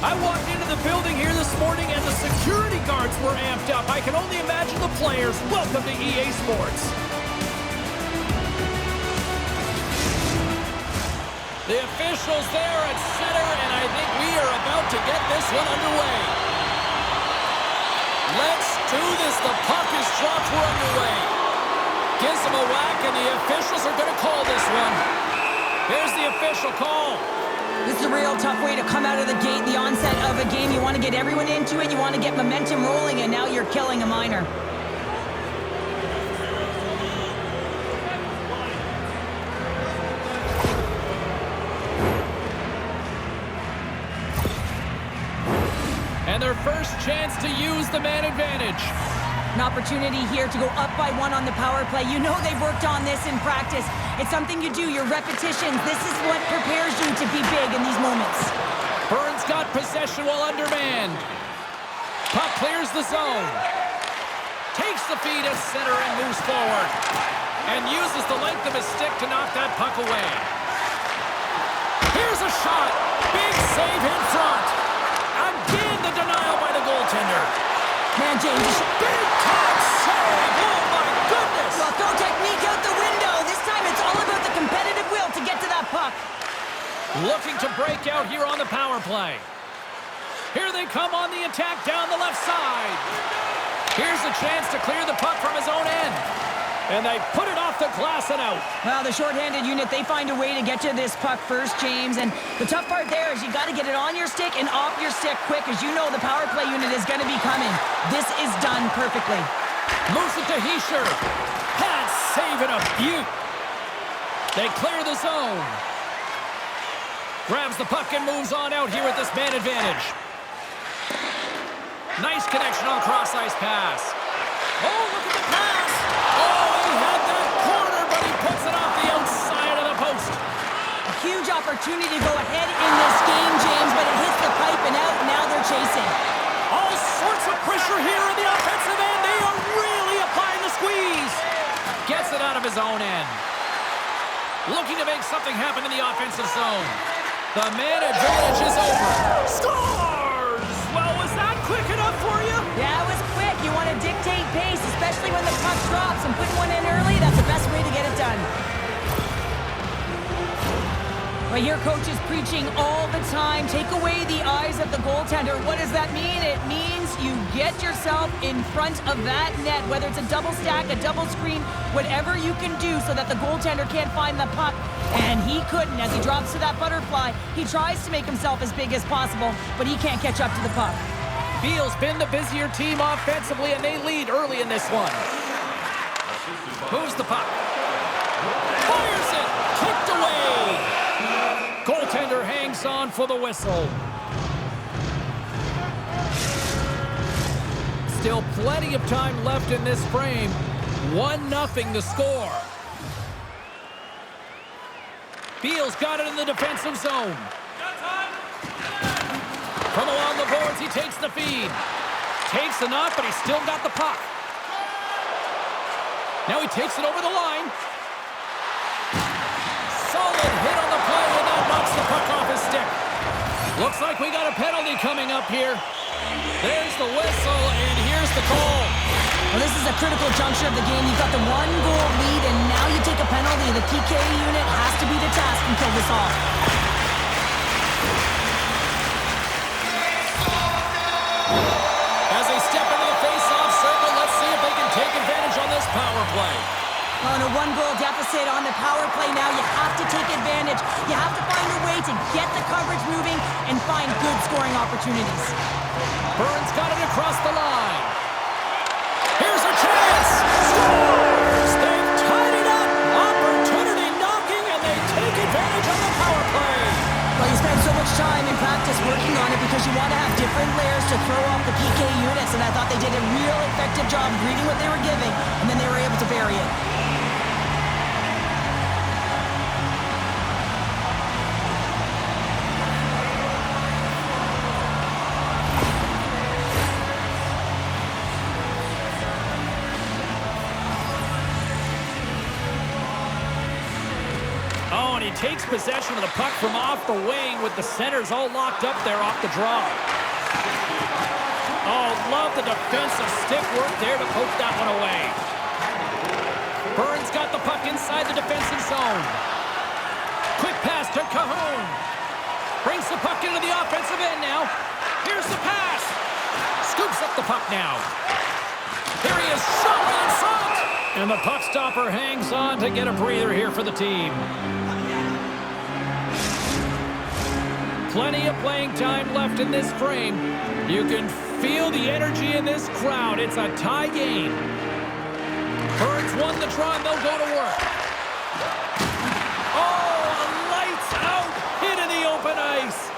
I walked into the building here this morning and the security guards were amped up. I can only imagine the players. Welcome to EA Sports. The officials there at center, and I think we are about to get this one underway. Let's do this. The puck is dropped. We're underway. Gives him a whack, and the officials are going to call this one. Here's the official call. This is a real tough way to come out of the gate, the onset of a game. You want to get everyone into it. You want to get momentum rolling, and now you're killing a minor. And their first chance to use the man advantage. An opportunity here to go up by 1 on the power play. You know they've worked on this in practice. It's something you do, your repetitions. This is what prepares you to be big in these moments. Burns got possession while undermanned. Puck clears the zone. Takes the feed at center and moves forward. And uses the length of his stick to knock that puck away. Here's a shot. Big save in front. Again, the denial by the goaltender. Man, James. Big time save. Oh, my goodness. Well, throw technique out the window. This time it's all about the competitive will to get to that puck. Looking to break out here on the power play. Here they come on the attack down the left side. Here's a chance to clear the puck from his own end. And they put it off the glass and out. Well, the shorthanded unit, they find a way to get to this puck first, James. And the tough part there is you got to get it on your stick and off your stick quick, as you know the power play unit is going to be coming. This is done perfectly. Moves it to Hischier. That save in a beaut. They clear the zone. Grabs the puck and moves on out here with this man advantage. Nice connection on cross-ice pass. Oh, look at the pass. Oh, he had that corner, but he puts it off the outside of the post. A huge opportunity to go ahead in this game, James, but it hits the pipe and out. Now they're chasing. All sorts of pressure here in the offensive end. They are really applying the squeeze. Gets it out of his own end. Looking to make something happen in the offensive zone. The man advantage is over. Scores! Well, was that quick enough for you? Yeah, it was quick. You want to dictate pace, especially when the puck drops, and putting one in early, that's the best way to get it done. But your coach is preaching all the time. Take away the eyes of the goaltender. What does that mean? It means you get yourself in front of that net, whether it's a double stack, a double screen, whatever you can do so that the goaltender can't find the puck. And he couldn't. As he drops to that butterfly, he tries to make himself as big as possible, but he can't catch up to the puck. Biel's been the busier team offensively, and they lead early in this one. Moves the puck. Fires it. Kicked away. Goaltender hangs on for the whistle. Still plenty of time left in this frame. 1-0 the score. Biel's got it in the defensive zone. From along the boards, he takes the feed. Takes the knock, but he's still got the puck. Now he takes it over the line. Solid hit on the play, and that knocks the puck off his stick. Looks like we got a penalty coming up here. There's the whistle, and here's the call. Well, this is a critical juncture of the game. You've got the 1-goal lead, and now you take a penalty. The PK unit has to be the task and kill this off. As they step into the face-off circle, let's see if they can take advantage on this power play. On a 1-goal deficit on the power play now, you have to take advantage. You have to find a way to get the coverage moving and find good scoring opportunities. Burns got it across the line. Here's a chance. Scores! They've tied it up. Opportunity knocking, and they take advantage on the power play. Well, you spend so much time in practice working on it because you want to have different layers to throw off the PK units, and I thought they did a real effective job reading what they were giving, and then they were able to vary it. takes possession of the puck from off the wing with the centers all locked up there off the draw. Oh, love the defensive stick work there to poke that one away. Burns got the puck inside the defensive zone. Quick pass to Kahun. Brings the puck into the offensive end now. Here's the pass. Scoops up the puck now. Here he is, shot right in front. And the puck stopper hangs on to get a breather here for the team. Plenty of playing time left in this frame. You can feel the energy in this crowd. It's a tie game. Burns won the draw, and they'll go to work. Oh, a lights out hit in the open ice.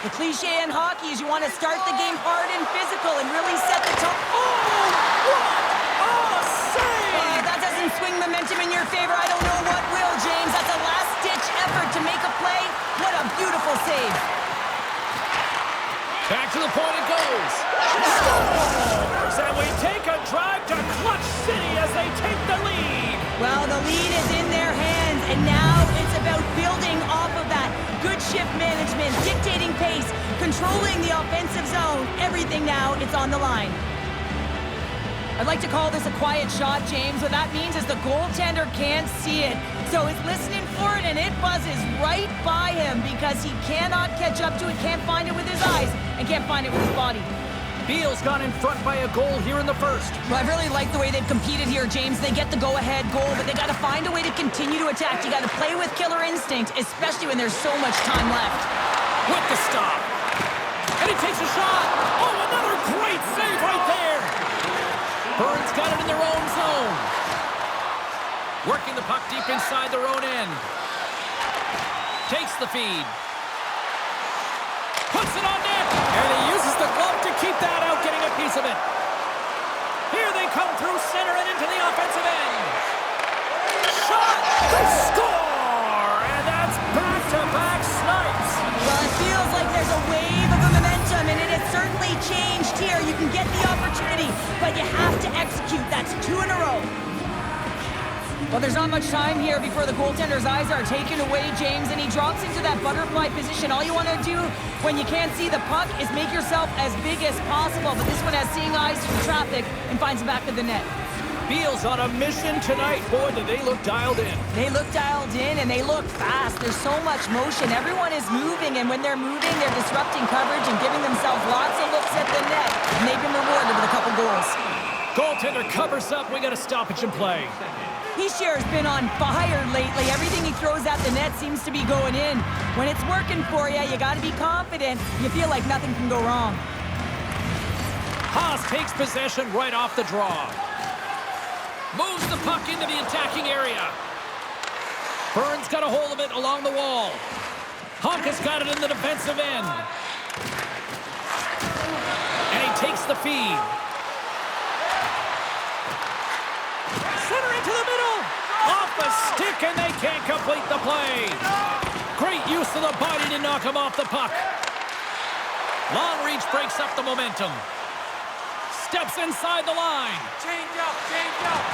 The cliche in hockey is you want to start the game hard and physical and really set the tone. Oh, what a save! That doesn't swing momentum in your favor. I don't know what will, James. That's a last-ditch effort to make a play. What a beautiful save. Back to the point it goes. Scores! And we take a drive to Clutch City as they take the lead. Well, the lead is in their hands, and now it's about building off of that. Good shift management, dictating pace, controlling the offensive zone. Everything now, it's on the line. I'd like to call this a quiet shot, James. What that means is the goaltender can't see it. So he's listening for it, and it buzzes right by him because he cannot catch up to it, can't find it with his eyes, and can't find it with his body. Beal's gone in front by a goal here in the first. Well, I really like the way they've competed here, James. They get the go-ahead goal, but they got to find a way to continue to attack. You got to play with killer instinct, especially when there's so much time left. With the stop. And he takes a shot. Oh, another great save right there. Burns got it in their own zone. Working the puck deep inside their own end. Takes the feed. Puts it on net. And he uses the glove to keep that out, getting a piece of it. Here they come through center and into the offensive end. Shot. They score. And that's back-to-back snipes. Well, it feels like there's a wave of momentum, and it has certainly changed here. You can get the opportunity, but you have to execute. That's 2 in a row. Well, there's not much time here before the goaltender's eyes are taken away, James, and he drops into that butterfly position. All you want to do when you can't see the puck is make yourself as big as possible, but this one has seeing eyes through traffic and finds the back of the net. Beal's on a mission tonight. Boy, do they look dialed in. They look dialed in, and they look fast. There's so much motion. Everyone is moving, and when they're moving, they're disrupting coverage and giving themselves lots of looks at the net, and they've been rewarded with a couple goals. Goaltender covers up. We got a stoppage in play. Hishier's been on fire lately. Everything he throws at the net seems to be going in. When it's working for you, you got to be confident. You feel like nothing can go wrong. Haas takes possession right off the draw. Moves the puck into the attacking area. Burns got a hold of it along the wall. Honk has got it in the defensive end. And he takes the feed. Center into the middle. Off the stick, and they can't complete the play. Great use of the body to knock him off the puck. Long reach breaks up the momentum. Steps inside the line. Change up, change up.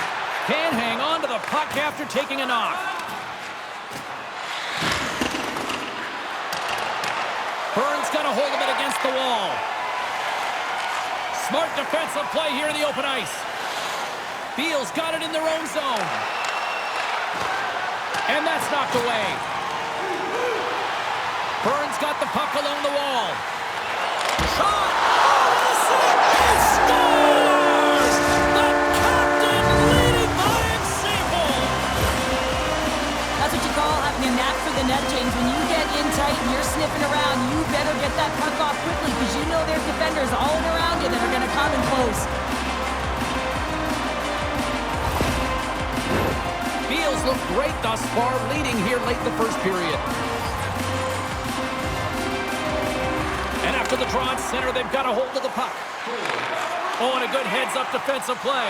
Can't hang on to the puck after taking a knock. Burns got a hold of it against the wall. Smart defensive play here in the open ice. Beal's got it in their own zone. And that's knocked away. Burns got the puck along the wall. Shot! He scores! The captain leading by example! That's what you call having a knack for the net, James. When you get in tight and you're sniffing around, you better get that puck off quickly because you know there's defenders all around you that are going to come in close. Beals look great thus far, leading here late in the first period. And after the draw at center, they've got a hold of the puck. Oh, and a good heads-up defensive play.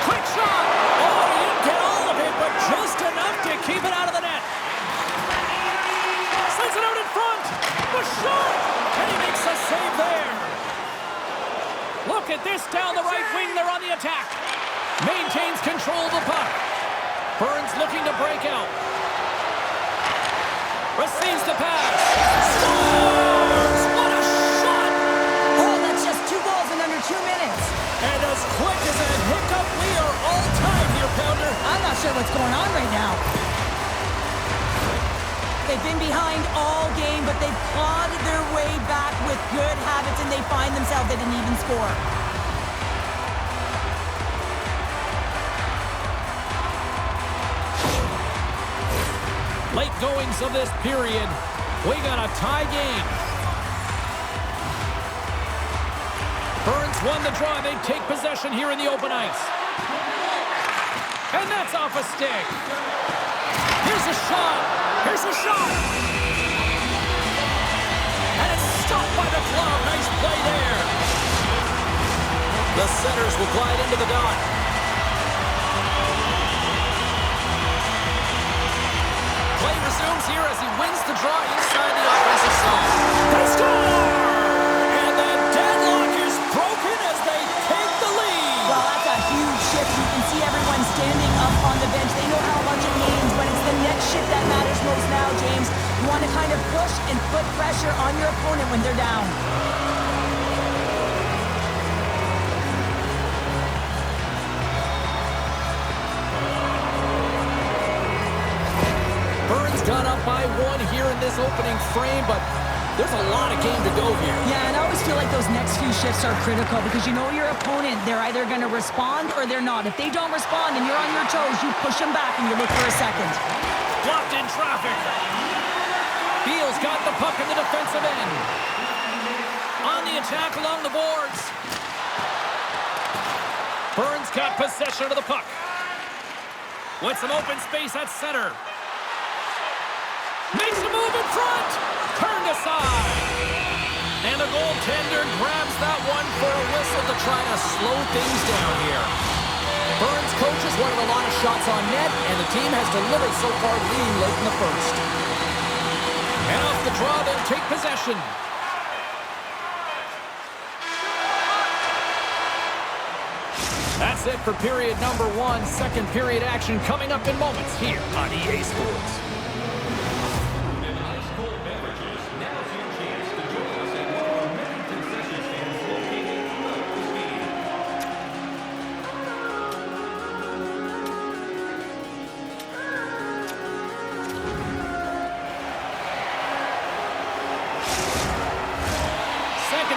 Quick shot! Oh, he didn't get all of it, but just enough to keep it out of the net. Sends it out in front. The shot! And he makes a save there. Look at this down the right wing. They're on the attack. Maintains control of the puck. Burns looking to break out. Receives the pass. Scores! What a shot! Oh, that's just 2 goals in under 2 minutes. And as quick as a hiccup, we are all time here, Pounder. I'm not sure what's going on right now. They've been behind all game, but they've clawed their way back with good habits, and they find themselves at an even score. Late goings of this period. We got a tie game. Burns won the draw. They take possession here in the open ice. And that's off a stick. Here's a shot. Here's a shot. And it's stopped by the glove. Nice play there. The centers will glide into the dot. Play resumes here as he wins the draw inside the offensive zone. They score! And the deadlock is broken as they take the lead. Well, that's a huge shift. You can see everyone standing up on the bench. They know how much it means, but it's the next shift that matters most now, James. You want to kind of push and put pressure on your opponent when they're down. Got up by 1 here in this opening frame, but there's a lot of game to go here. Yeah, and I always feel like those next few shifts are critical because you know your opponent, they're either going to respond or they're not. If they don't respond and you're on your toes, you push them back and you look for a second. Blocked in traffic. Beal's got the puck in the defensive end. On the attack along the boards. Burns got possession of the puck. With some open space at center. Makes a move in front. Turned aside. And the goaltender grabs that one for a whistle to try to slow things down here. Burns coaches wanted a lot of shots on net, and the team has delivered so far, leading late in the first. And off the draw, they'll take possession. That's it for period number 1. Second period action coming up in moments here on EA Sports.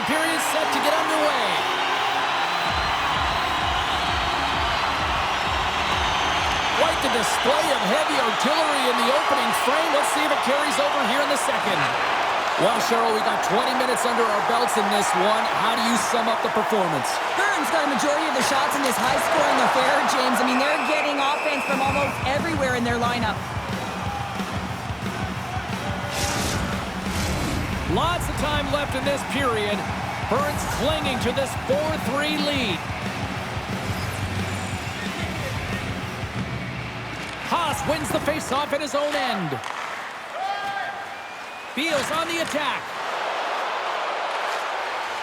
Period set to get underway. Quite the display of heavy artillery in the opening frame. Let's see if it carries over here in the second. Well, Cheryl, we got 20 minutes under our belts in this one. How do you sum up the performance? Burns got a majority of the shots in this high-scoring affair, James. I mean, they're getting offense from almost everywhere in their lineup. Lots of time left in this period. Burns clinging to this 4-3 lead. Haas wins the faceoff at his own end. Beal's on the attack.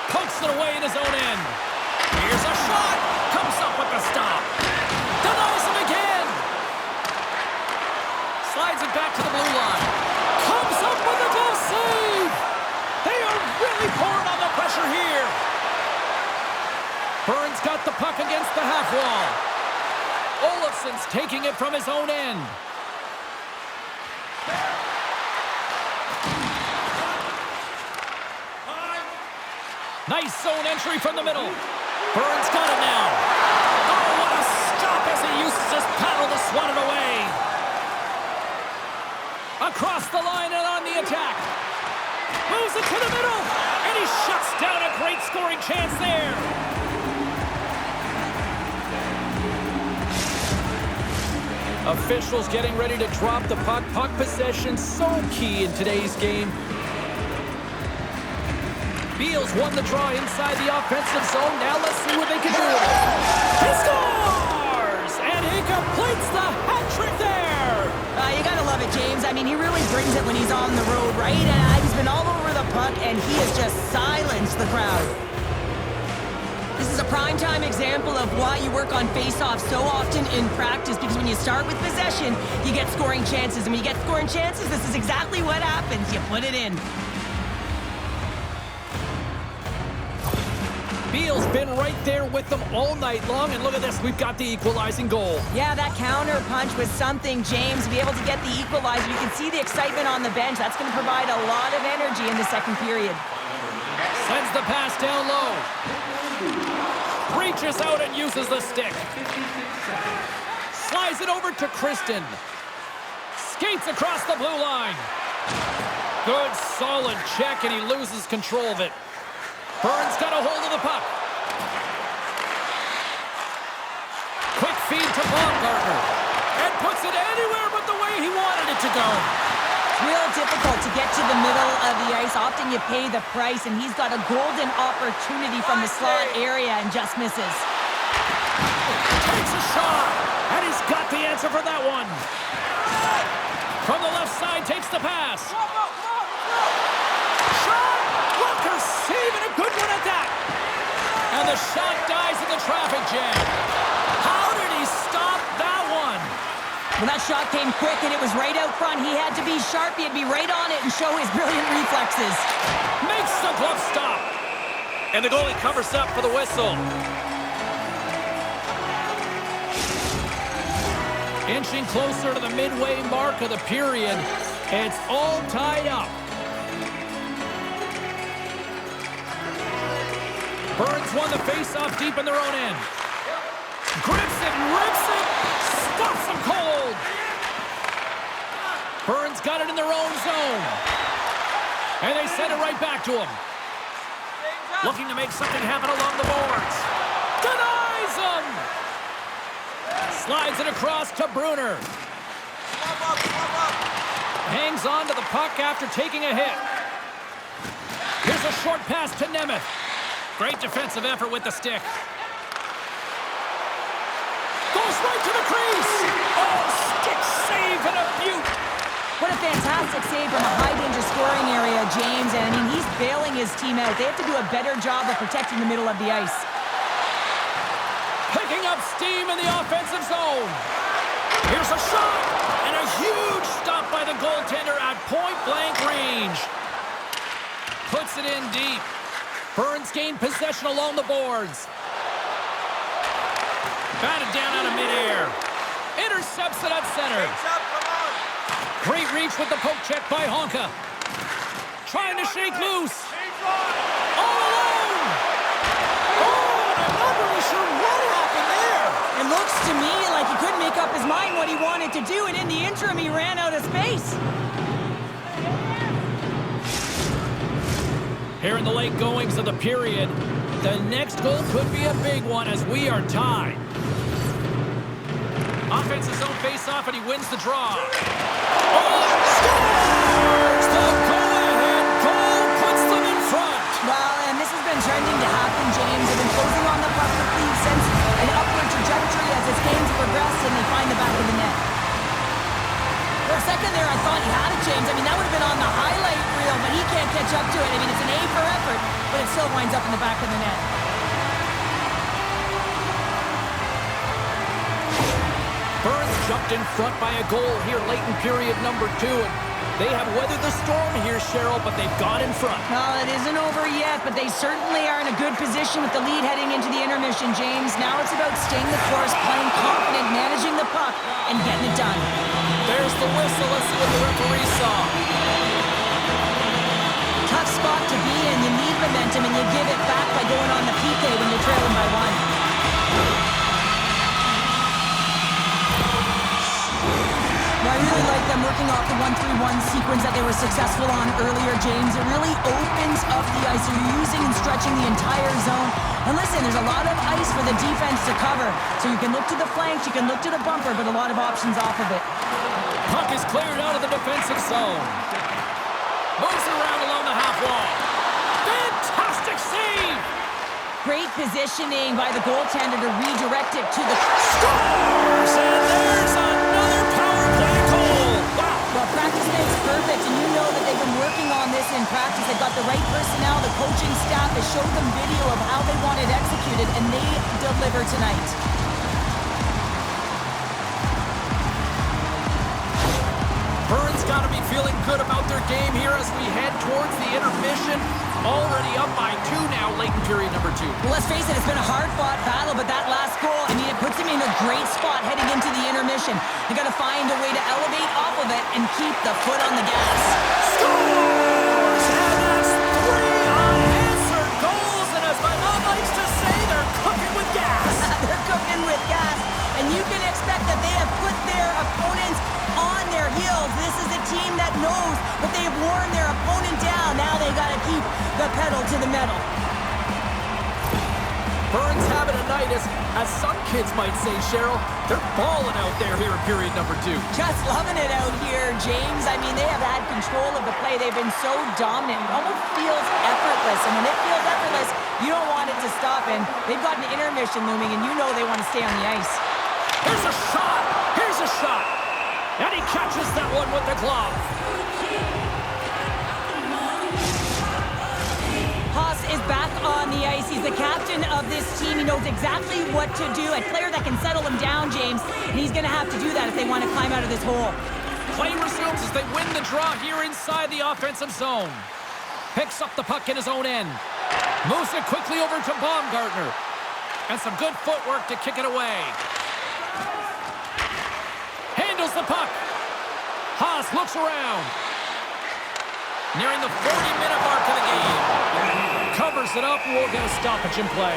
Pokes it away in his own end. Here's a shot. Comes up with the stop. Denies him again. Slides it back to the blue line. Comes up with a goal save. They are really pouring on the pressure here. Burns got the puck against the half wall. Olofsson's taking it from his own end. Nice zone entry from the middle. Burns got it now. Oh, what a stop as he uses his paddle to swat it away. Across the line and on the attack. Moves it to the middle, and he shuts down a great scoring chance there. Officials getting ready to drop the puck. Puck possession so key in today's game. Beal's won the draw inside the offensive zone. Now let's see what they can do with it. He scores! And he completes the hat trick there. You gotta love it, James. I mean, he really brings it when he's on the road, right? And he's been all over the puck, and he has just silenced the crowd. This is a prime-time example of why you work on face-offs so often in practice, because when you start with possession, you get scoring chances. And when you get scoring chances, this is exactly what happens. You put it in. Biel's been right there with them all night long, and look at this, we've got the equalizing goal. Yeah, that counter punch was something, James. To be able to get the equalizer, you can see the excitement on the bench. That's going to provide a lot of energy in the second period. Sends the pass down low. Reaches out and uses the stick. Slides it over to Kristen. Skates across the blue line. Good, solid check, and he loses control of it. Bern's got a hold of the puck. Quick feed to Baumgartner. And puts it anywhere but the way he wanted it to go. Real difficult to get to the middle of the ice. Often you pay the price, and he's got a golden opportunity from the slot area and just misses. Takes a shot, and he's got the answer for that one. From the left side, takes the pass. Shot! Walker saving a good one at that. And the shot dies in the traffic jam. How did he stop that one? Well, that shot came quick, and it was right out front. He had to be sharp. He had to be right on it and show his brilliant reflexes. Makes the glove stop. And the goalie covers up for the whistle. Inching closer to the midway mark of the period. It's all tied up. Burns won the face-off deep in their own end. Grips it, rips it, stops him cold. Burns got it in their own zone. And they send it right back to him. Looking to make something happen along the boards. Denies him! Slides it across to Brunner. Hangs on to the puck after taking a hit. Here's a short pass to Nemeth. Great defensive effort with the stick. Goes right to the crease. Oh, stick save and a beaut. What a fantastic save from a high-danger scoring area, James. And, I mean, he's bailing his team out. They have to do a better job of protecting the middle of the ice. Picking up steam in the offensive zone. Here's a shot. And a huge stop by the goaltender at point-blank range. Puts it in deep. Burns gained possession along the boards. Batted down out of midair. Intercepts it at center. Great reach with the poke check by Honka. Trying to shake loose. All alone! Oh, I'm not really sure what happened there. It looks to me like he couldn't make up his mind what he wanted to do, and in the interim, he ran out of space. Here in the late goings of the period, the next goal could be a big one as we are tied. Offensive zone face-off, and he wins the draw. Oh, scores! The go-ahead goal puts them in front. Well, and this has been trending to happen, James. They've been closing on the puck with lead since an upward trajectory as this game's progressed, and they find the back of the net. For a second there, I thought he had it, James. I mean, that would have been on the highlight reel, but he can't catch up to it. I mean, it's an A for effort, but it still winds up in the back of the net. Burns jumped in front by a goal here late in period number 2. And they have weathered the storm here, Cheryl, but they've gone in front. Well, it isn't over yet, but they certainly are in a good position with the lead heading into the intermission, James. Now it's about staying the course, playing confident, managing the puck, and getting it done. There's the whistle. Let's see what the referee saw. Tough spot to be in. You need momentum, and you give it back by going on the PK when you're trailing by 1. I really like them working off the 1-3-1 sequence that they were successful on earlier, James. It really opens up the ice. You're using and stretching the entire zone. And listen, there's a lot of ice for the defense to cover. So you can look to the flanks, you can look to the bumper, but a lot of options off of it. Puck is cleared out of the defensive zone. Moves around along the half wall. Fantastic save! Great positioning by the goaltender to redirect it to the... Scores! And there's another power play goal! Wow! Well, practice makes perfect, and you know that they've been working on this in practice. They've got the right personnel, the coaching staff has showed them video of how they want it executed. executed, and they deliver tonight. Bern's got to be feeling good about their game here as we head towards the intermission. Already up by 2 now, late in period number 2. Well, let's face it, it's been a hard-fought battle, but that last goal, I mean, it puts him in a great spot heading into the intermission. They got to find a way to elevate off of it and keep the foot on the gas. Scores! And that's 3 unanswered goals, and as my mom likes to say, they're cooking with gas. They're cooking with gas, and you can expect that they have put their opponents on their heels. This is a team that knows that they've worn their opponent down. Now they got to keep the pedal to the metal. Bern's having a night, as some kids might say, Cheryl. They're balling out there here in period number 2. Just loving it out here, James. I mean, they have had control of the play. They've been so dominant. It almost feels effortless. And when it feels effortless, you don't want it to stop. And they've got an intermission looming, and you know they want to stay on the ice. Here's a shot! Here's a shot! And he catches that one with the glove. Haas is back on the ice. He's the captain of this team. He knows exactly what to do. A player that can settle him down, James. And he's going to have to do that if they want to climb out of this hole. Play resumes as they win the draw here inside the offensive zone. Picks up the puck in his own end. Moves it quickly over to Baumgartner. And some good footwork to kick it away. Handles the puck. Haas looks around. Nearing the 40-minute mark of the game. Covers it up. We'll get a stoppage in play.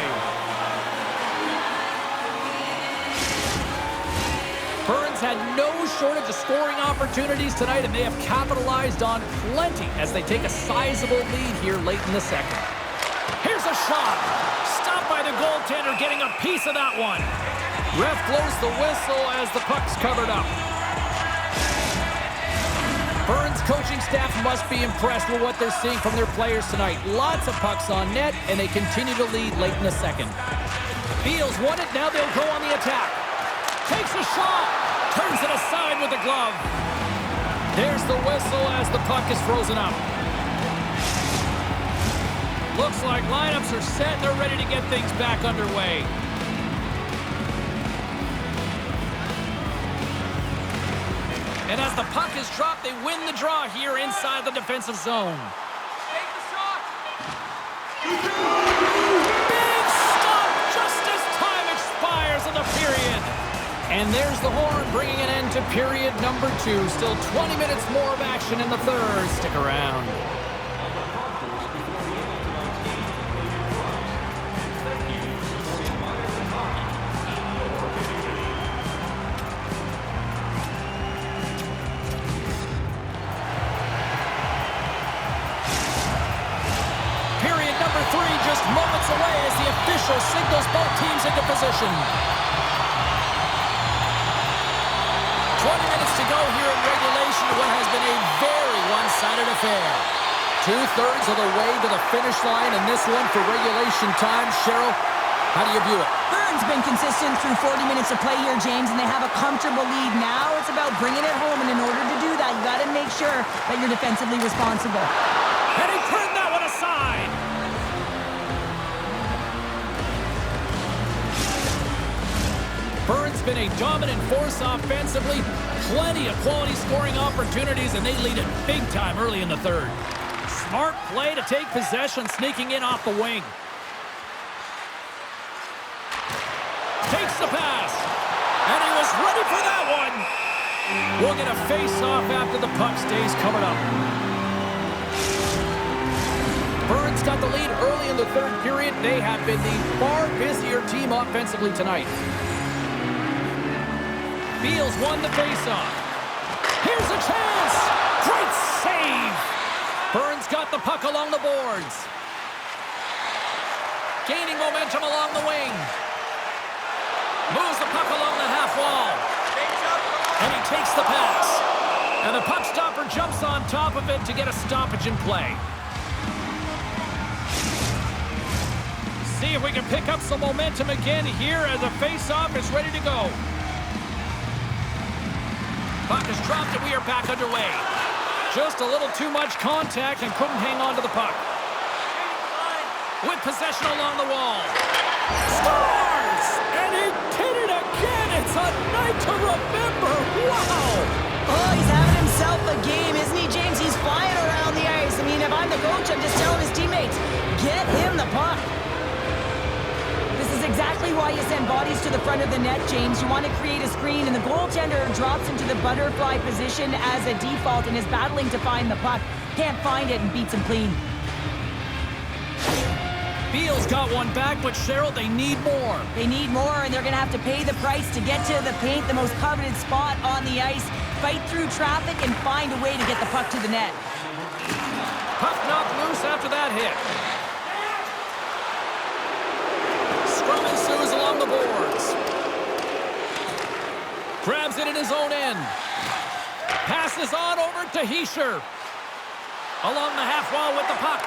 Burns had no shortage of scoring opportunities tonight, and they have capitalized on plenty as they take a sizable lead here late in the second. Here's a shot. Stopped by the goaltender, getting a piece of that one. Ref blows the whistle as the puck's covered up. Bern's coaching staff must be impressed with what they're seeing from their players tonight. Lots of pucks on net, and they continue to lead late in the second. Beals won it, now they'll go on the attack. Takes a shot, turns it aside with the glove. There's the whistle as the puck is frozen up. Looks like lineups are set, and they're ready to get things back underway. And as the puck is dropped, they win the draw here inside the defensive zone. Take the shot. Big stop just as time expires in the period. And there's the horn bringing an end to period number 2. Still 20 minutes more of action in the third. Stick around. Moments away as the official signals both teams into position. 20 minutes to go here in regulation, what has been a very one-sided affair. 2/3 of the way to the finish line, and this one for regulation time. Cheryl, how do you view it? Bern's been consistent through 40 minutes of play here, James, and they have a comfortable lead. Now it's about bringing it home, and in order to do that, you got to make sure that you're defensively responsible. And he turned that one aside. Bern's been a dominant force offensively. Plenty of quality scoring opportunities, and they lead it big time early in the third. Smart play to take possession, sneaking in off the wing. Takes the pass. And he was ready for that one. We'll get a face-off after the puck stays covered up. Bern's got the lead early in the third period. They have been the far busier team offensively tonight. Beals won the face-off. Here's a chance! Great save! Bern's got the puck along the boards. Gaining momentum along the wing. Moves the puck along the half wall. And he takes the pass. And the puck stopper jumps on top of it to get a stoppage in play. See if we can pick up some momentum again here as the face-off is ready to go. Puck is dropped and we are back underway. Just a little too much contact and couldn't hang on to the puck. With possession along the wall. Scores! And he did it again! It's a night to remember! Wow! Oh, he's having himself a game, isn't he, James? He's flying around the ice. I mean, if I'm the coach, I'm just telling his teammates, get him the puck. This is exactly why you send bodies to the front of the net, James. You want to create a screen, and the goaltender drops into the butterfly position as a default and is battling to find the puck. Can't find it and beats him clean. Beal's got one back, but Cheryl, they need more. They need more, and they're going to have to pay the price to get to the paint, the most coveted spot on the ice, fight through traffic, and find a way to get the puck to the net. Puck knocked loose after that hit. Scrum ensues along the boards. Grabs it in his own end. Passes on over to Hischier. Along the half wall with the puck.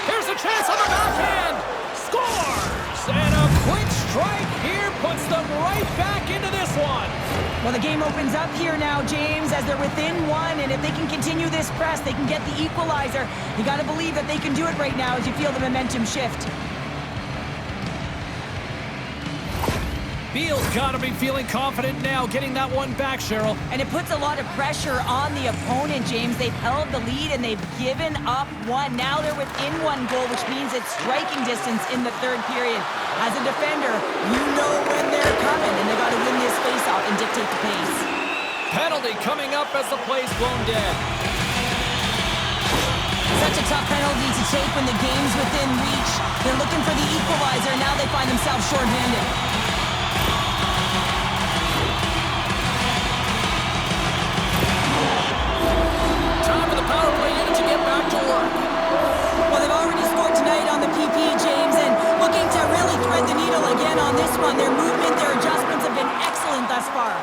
Here's a chance on the backhand. Scores! And a quick strike here puts them right back into this one. Well, the game opens up here now, James, as they're within one, and if they can continue this press, they can get the equalizer. You got to believe that they can do it right now as you feel the momentum shift. Beal's got to be feeling confident now, getting that one back, Cheryl. And it puts a lot of pressure on the opponent, James. They've held the lead and they've given up one. Now they're within one goal, which means it's striking distance in the third period. As a defender, you know when they're coming, and they got to win this face-off and dictate the pace. Penalty coming up as the play's blown dead. Such a tough penalty to take when the game's within reach. They're looking for the equalizer. Now they find themselves shorthanded. Power play unit to get back to work. Well, they've already scored tonight on the PP, James, and looking to really thread the needle again on this one. Their movement, their adjustments have been excellent thus far.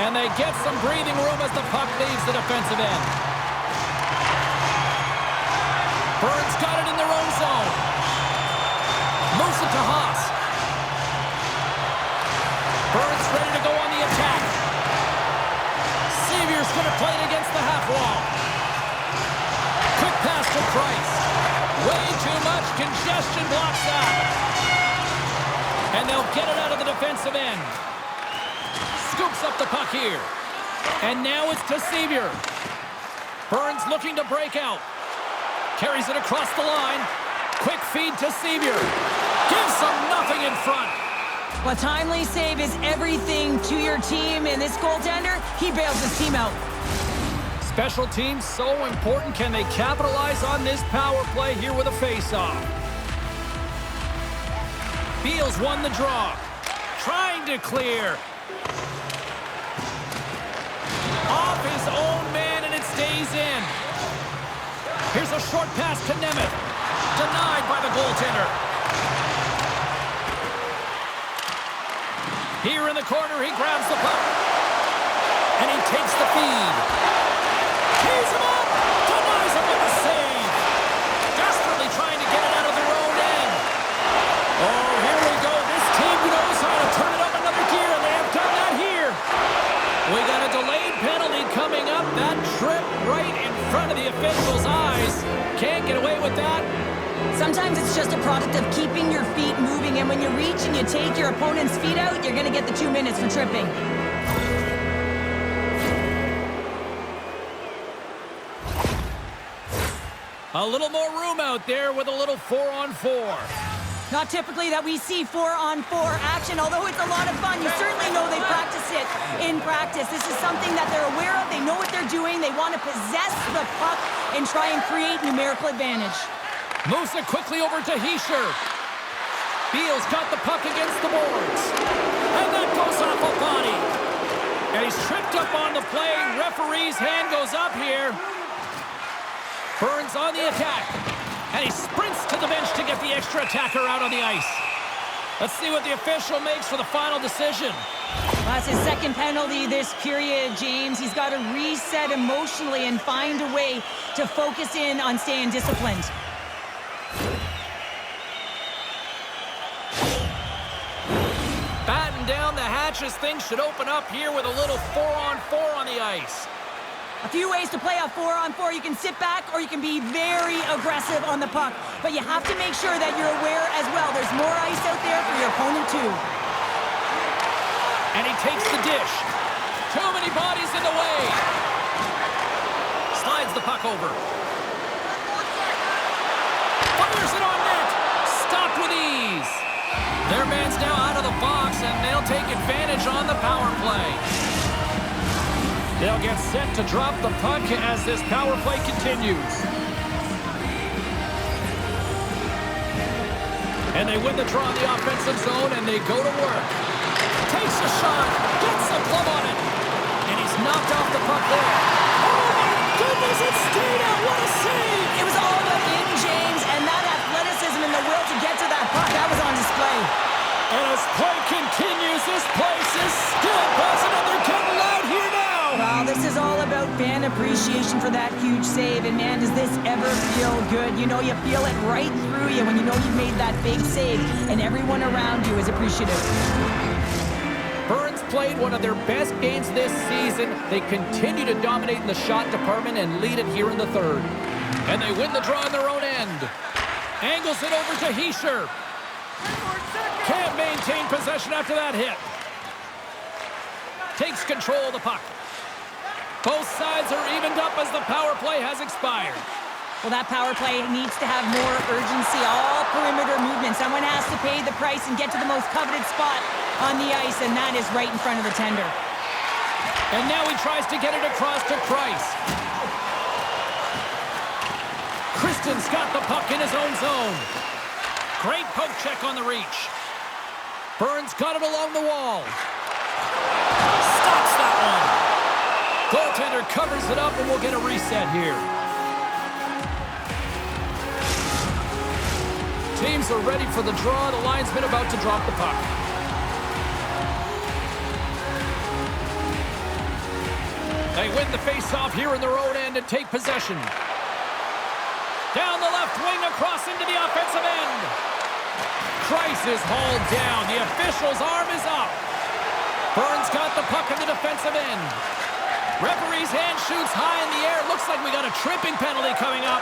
And they get some breathing room as the puck leaves the defensive end. Bern's got it in their own zone. Moves it to Haas. Bern's ready to go on the attack. Seavier's going to play it against the half wall. Quick pass to Price. Way too much congestion blocks that. And they'll get it out of the defensive end. Scoops up the puck here. And now it's to Seavier. Burns looking to break out. Carries it across the line. Quick feed to Seavier. Gives them nothing in front. Well, timely save is everything to your team, and this goaltender, he bails his team out. Special teams so important. Can they capitalize on this power play here with a face-off? Beal's won the draw. Trying to clear. Off his own man, and it stays in. Here's a short pass to Nemeth. Denied by the goaltender. Here in the corner, he grabs the puck. And he takes the feed. Tees him up. Denies him with the save. Desperately trying to get it out of their own end. Oh, here we go. This team knows how to turn it up another gear, and they have done that here. We got a delayed penalty coming up. That trip right in front of the official's eyes. Can't get away with that. Sometimes it's just a product of keeping your feet moving, and when you reach and you take your opponent's feet out, you're going to get the 2 minutes for tripping. A little more room out there with a little 4-on-4. Not typically that we see 4-on-4 action, although it's a lot of fun. You certainly know they practice it in practice. This is something that they're aware of. They know what they're doing. They want to possess the puck and try and create numerical advantage. Moves it quickly over to Hischier. Beal's got the puck against the boards. And that goes off a body. And he's tripped up on the play. Referee's hand goes up here. Burns on the attack. And he sprints to the bench to get the extra attacker out on the ice. Let's see what the official makes for the final decision. That's his second penalty this period, James. He's got to reset emotionally and find a way to focus in on staying disciplined. Batten down the hatches. Things should open up here with a little 4-on-4 on the ice. A few ways to play a 4-on-4. You can sit back or you can be very aggressive on the puck. But you have to make sure that you're aware as well. There's more ice out there for your opponent too. And he takes the dish. Too many bodies in the way. Slides the puck over. Fires it on net. Stopped with ease. Their man's now out of the box, and they'll take advantage on the power play. They'll get set to drop the puck as this power play continues. And they win the draw in the offensive zone, and they go to work. Takes a shot, gets a glove on it, and he's knocked off the puck there. Oh my goodness, it stayed out. What a save! It was all about him, James, and that athleticism and the will to get to that puck, that was on display. And as play continues, this place is still buzzing, and they're getting loud here now. Well, this is all about fan appreciation for that huge save, and man, does this ever feel good. You know, you feel it right through you when you know you've made that big save, and everyone around you is appreciative. Burns played one of their best games this season. They continue to dominate in the shot department and lead it here in the third. And they win the draw on their own end. Angles it over to Hischier. Can't maintain possession after that hit. Takes control of the puck. Both sides are evened up as the power play has expired. Well, that power play needs to have more urgency, all perimeter movement. Someone has to pay the price and get to the most coveted spot on the ice, and that is right in front of the tender. And now he tries to get it across to Price. Kristen's got the puck in his own zone. Great poke check on the reach. Burns got it along the wall. Stops that one. Goaltender covers it up, and we'll get a reset here. Teams are ready for the draw. The linesman about to drop the puck. They win the face-off here in their own end and take possession. Down the left wing, across into the offensive end. Price is hauled down. The official's arm is up. Burns got the puck in the defensive end. Referee's hand shoots high in the air. Looks like we got a tripping penalty coming up.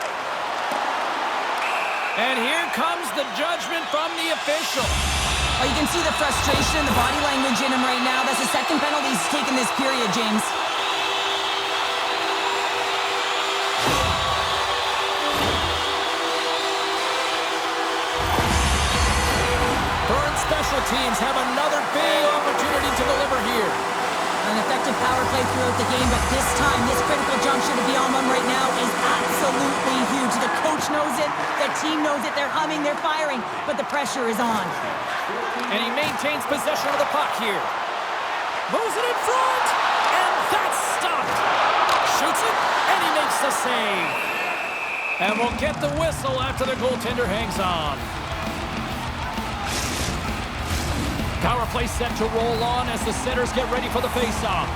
And here comes the judgment from the official. Oh, you can see the frustration and the body language in him right now. That's the second penalty he's taken this period, James. Burns special teams have another big opportunity to deliver here. An effective power play throughout the game, but this time, this critical juncture to be on one right now is absolutely huge. The coach knows it, the team knows it, they're humming, they're firing, but the pressure is on. And he maintains possession of the puck here. Moves it in front, and that's stopped. Shoots it, and he makes the save. And we'll get the whistle after the goaltender hangs on. Power play set to roll on as the setters get ready for the face-off.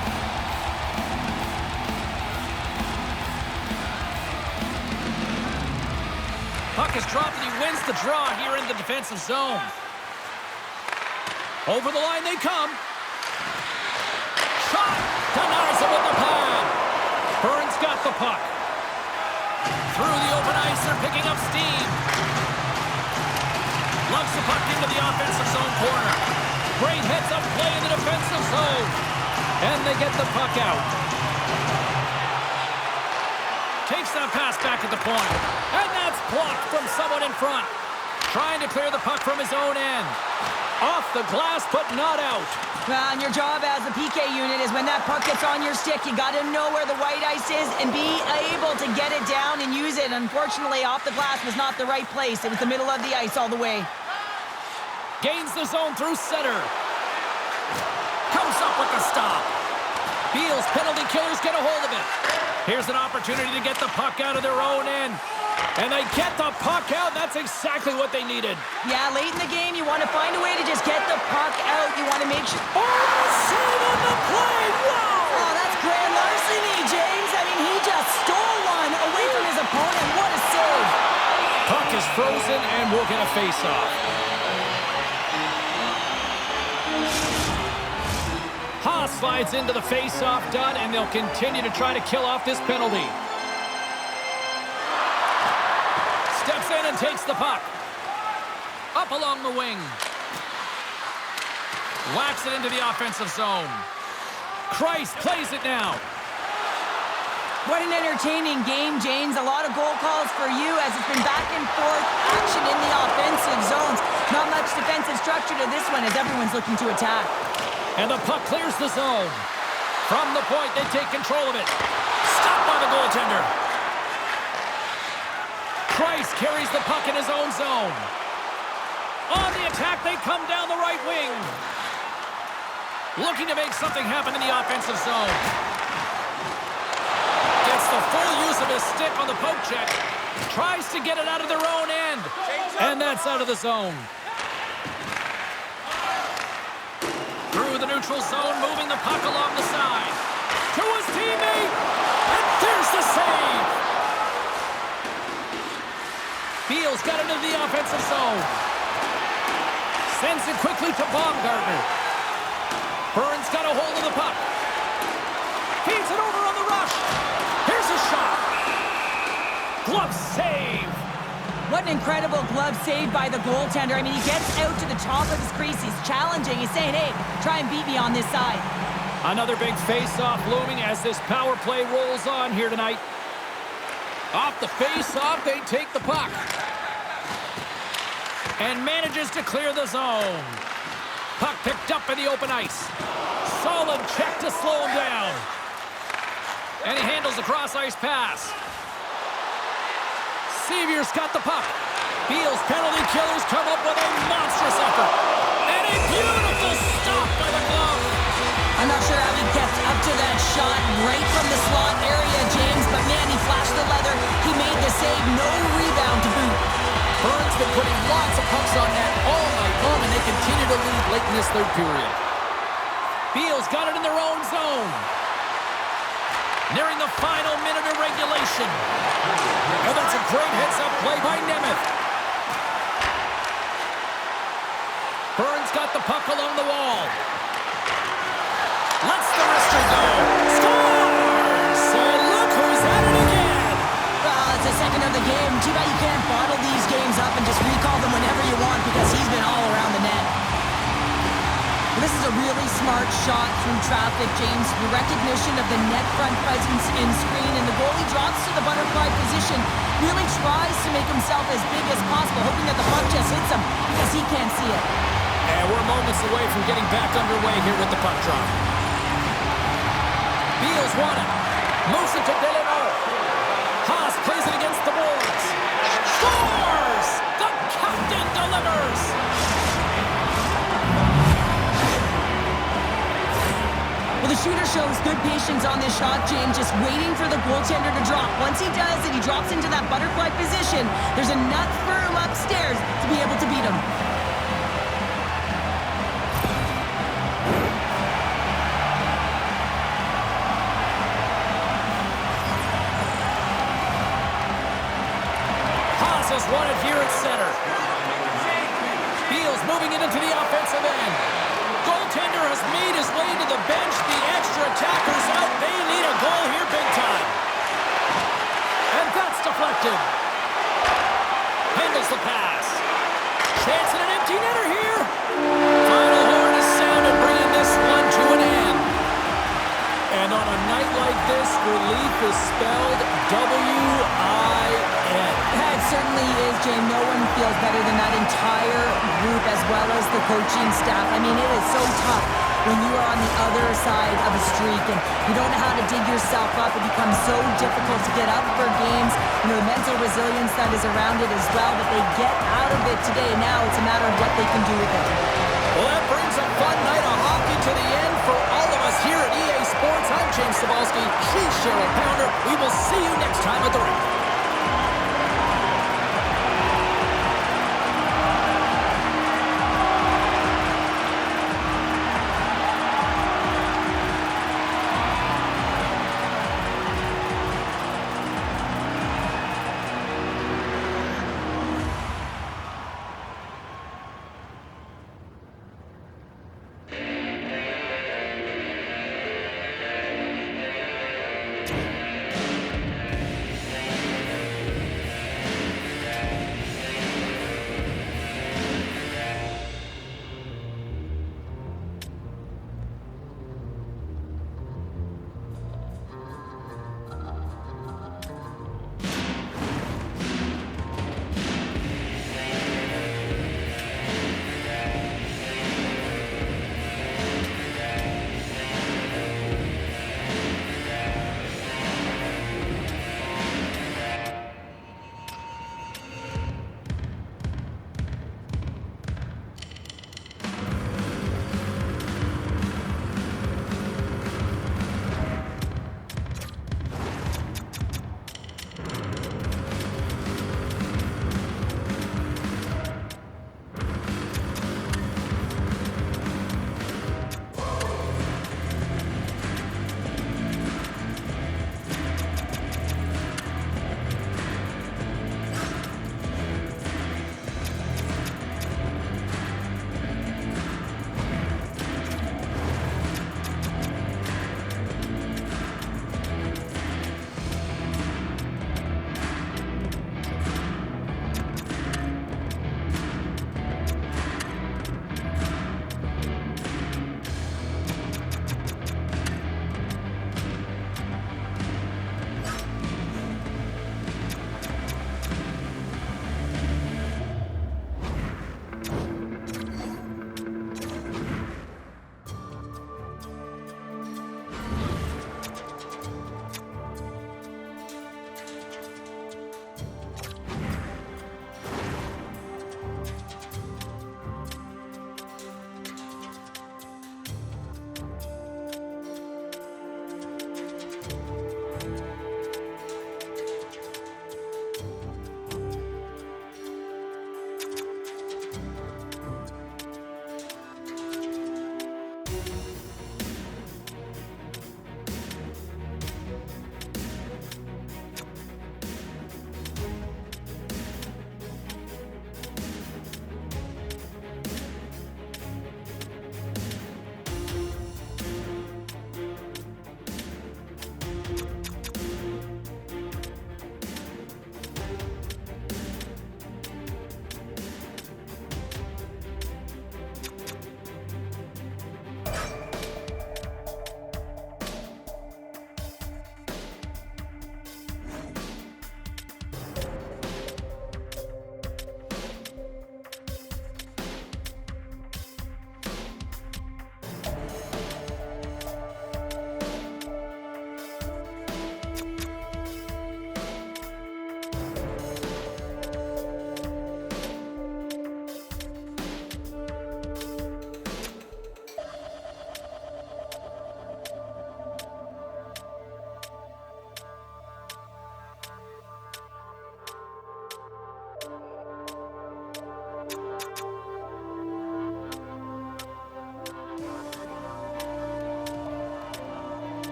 Puck is dropped and he wins the draw here in the defensive zone. Over the line they come. Shot! Denies it with the pad. Burns got the puck. Through the open ice, they're picking up steam. Lugs the puck into the offensive zone corner. Great heads-up play in the defensive zone. And they get the puck out. Takes that pass back at the point. And that's blocked from someone in front. Trying to clear the puck from his own end. Off the glass, but not out. Well, and your job as a PK unit is when that puck gets on your stick, you got to know where the white ice is and be able to get it down and use it. Unfortunately, off the glass was not the right place. It was the middle of the ice all the way. Gains the zone through center. Comes up with the stop. Beal's penalty killers get a hold of it. Here's an opportunity to get the puck out of their own end. And they get the puck out. That's exactly what they needed. Yeah, late in the game, you want to find a way to just get the puck out. You want to make sure... Oh, save on the play. Wow! Oh, that's grand larceny, James. I mean, he just stole one away from his opponent. What a save. Puck is frozen, and we'll get a face-off. Haas slides into the face-off dot, and they'll continue to try to kill off this penalty. Steps in and takes the puck. Up along the wing. Whacks it into the offensive zone. Christ plays it now. What an entertaining game, James. A lot of goal calls for you as it's been back and forth action in the offensive zones. Not much defensive structure to this one as everyone's looking to attack. And the puck clears the zone. From the point, they take control of it. Stopped by the goaltender. Christ carries the puck in his own zone. On the attack, they come down the right wing. Looking to make something happen in the offensive zone. Gets the full use of his stick on the poke check. Tries to get it out of their own end. And that's out of the zone. Through the neutral zone, moving the puck along the side. To his teammate. And there's the save. Beal's got it into the offensive zone. Sends it quickly to Baumgartner. Burns got a hold of the puck. Feeds it over on the rush. Here's a shot. Glove save. What an incredible glove save by the goaltender. I mean, he gets out to the top of his crease. He's challenging. He's saying, hey, try and beat me on this side. Another big face-off looming as this power play rolls on here tonight. Off the face-off, they take the puck. And manages to clear the zone. Puck picked up in the open ice. Solid check to slow him down. And he handles the cross-ice pass. Seavier's got the puck. Beal's penalty killers come up with a monstrous effort. And a beautiful stop by the glove. I'm not sure how he kept up to that shot right from the slot area, James, but man, he flashed the leather. He made the save, no rebound to boot. Burns been putting lots of pucks on net all night long, and they continue to lead late in this third period. Beal's got it in their own zone. Nearing the final minute of regulation. And that's a great heads-up play by Nemeth. Burns got the puck along the wall. Lets the wrister go. Scores! And look who's at it again. Well, it's the second of the game. Too bad you can't bottle these games up and just recall them whenever you want because he's been all around the net. This is a really smart shot through traffic, James. The recognition of the net front presence in screen, and the goalie drops to the butterfly position, really tries to make himself as big as possible, hoping that the puck just hits him because he can't see it. And we're moments away from getting back underway here with the puck drop. Beal's won it. Moves it to Drittel. Haas plays it against the boards. Scores! The captain delivers! Well, the shooter shows good patience on this shot, James, just waiting for the goaltender to drop. Once he does and he drops into that butterfly position, there's enough room upstairs to be able to beat him. Haas has won it here at center. Beal's moving it into the offensive end. Goaltender has made his way to the bench. The extra attackers out. They need a goal here big time. And that's deflected. Handles the pass. Chance at an empty netter here. Final horn is sounded, bringing this one to an end. And on a night like this, relief is spelled W-I-N. It certainly is, James. No one feels better than that entire group as well as the coaching staff. I mean, it is so tough when you are on the other side of a streak and you don't know how to dig yourself up. It becomes so difficult to get up for games. You know, the mental resilience that is around it as well, but they get out of it today. Now it's a matter of what they can do with it. Well, that brings a fun night of hockey to the end for all of us here at EA Sports. I'm James Cebulski. She's Cheryl Pounder. We will see you next time at the rink.